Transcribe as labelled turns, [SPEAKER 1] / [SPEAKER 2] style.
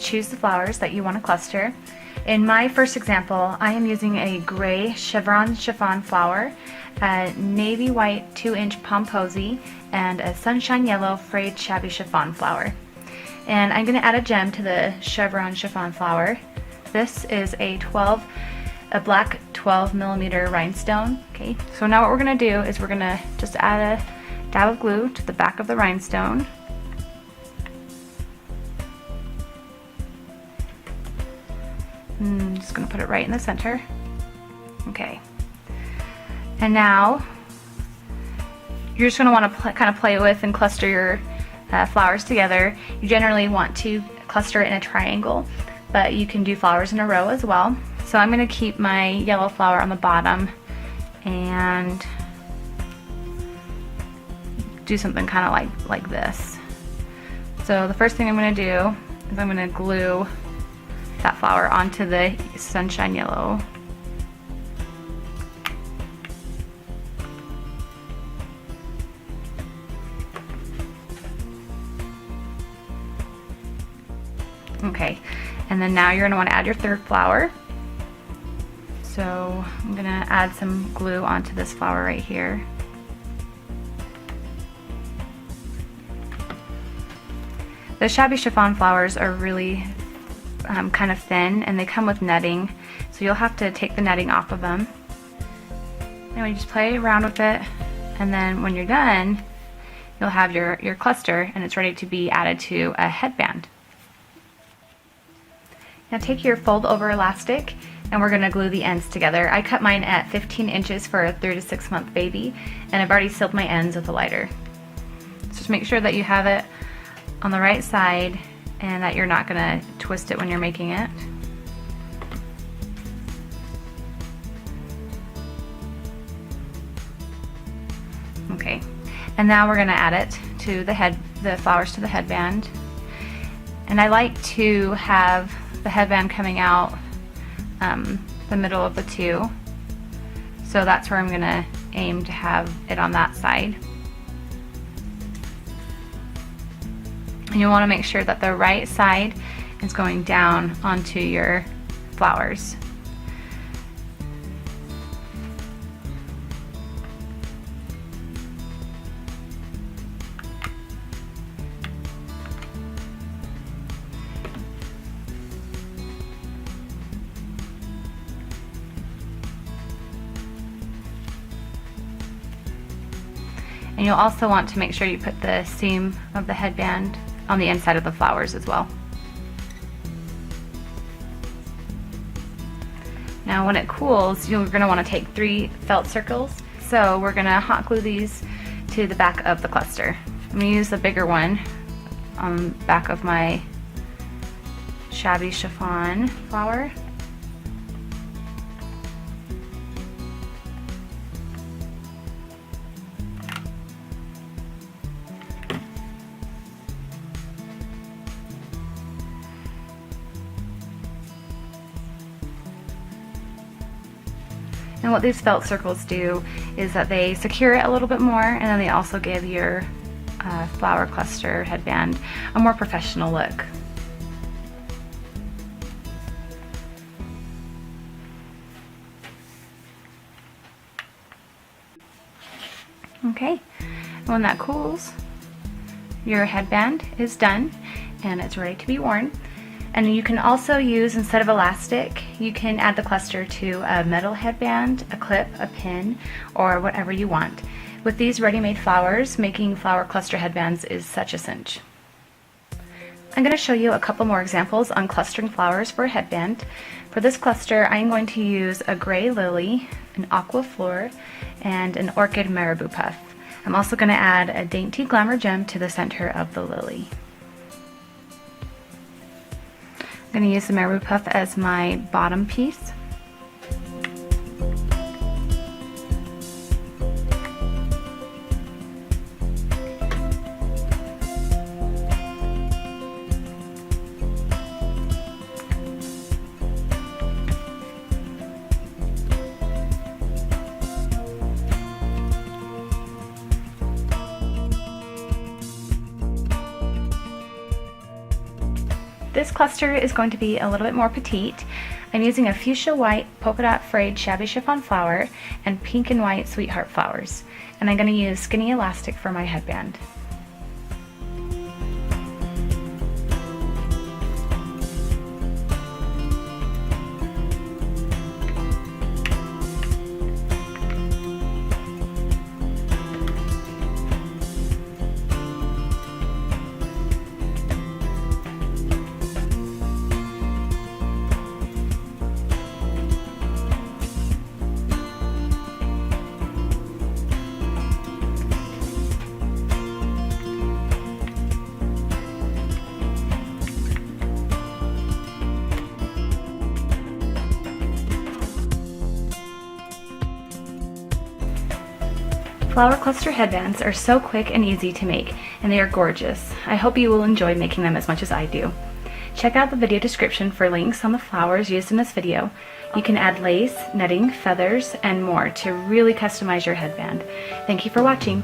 [SPEAKER 1] choose the flowers that you want to cluster. In my first example, I am using a gray chevron chiffon flower, a navy white 2-inch pomposy, and a sunshine yellow frayed shabby chiffon flower. And I'm going to add a gem to the chevron chiffon flower. This is a black 12mm rhinestone. Okay, so now what we're going to do is we're going to just add a dab of glue to the back of the rhinestone. I'm just going to put it right in the center. Okay. And now you're just going to want to kind of play with and cluster your flowers together. You generally want to cluster it in a triangle, but you can do flowers in a row as well. So I'm going to keep my yellow flower on the bottom and do something kind of like this. So the first thing I'm going to do is I'm going to glue that flower onto the sunshine yellow. Okay, and then now you're going to want to add your third flower. So I'm going to add some glue onto this flower right here. The shabby chiffon flowers are really kind of thin, and they come with netting, so you'll have to take the netting off of them. Anyway, just play around with it, and then when you're done, you'll have your cluster, and it's ready to be added to a headband. Now take your fold over elastic, and we're going to glue the ends together. I cut mine at 15 inches for a 3 to 6 month baby, and I've already sealed my ends with a lighter. So just make sure that you have it on the right side and that you're not going to twist it when you're making it. Okay, and now we're going to add it to the flowers to the headband. And I like to have the headband coming out the middle of the two, so that's where I'm going to aim to have it on that side. And you'll want to make sure that the right side is going down onto your flowers. And you'll also want to make sure you put the seam of the headband on the inside of the flowers as well. Now when it cools, you're going to want to take 3 felt circles. So we're going to hot glue these to the back of the cluster. I'm going to use the bigger one on the back of my shabby chiffon flower. And what these felt circles do is that they secure it a little bit more, and then they also give your flower cluster headband a more professional look. Okay, when that cools, your headband is done and it's ready to be worn. And you can also use, instead of elastic, you can add the cluster to a metal headband, a clip, a pin, or whatever you want. With these ready-made flowers, making flower cluster headbands is such a cinch. I'm going to show you a couple more examples on clustering flowers for a headband. For this cluster, I'm going to use a gray lily, an aqua fleur, and an orchid marabou puff. I'm also going to add a dainty glamour gem to the center of the lily. I'm going to use the marabou puff as my bottom piece. This cluster is going to be a little bit more petite. I'm using a fuchsia white polka dot frayed shabby chiffon flower and pink and white sweetheart flowers. And I'm going to use skinny elastic for my headband. Flower cluster headbands are so quick and easy to make, and they are gorgeous. I hope you will enjoy making them as much as I do. Check out the video description for links on the flowers used in this video. You can add lace, netting, feathers, and more to really customize your headband. Thank you for watching.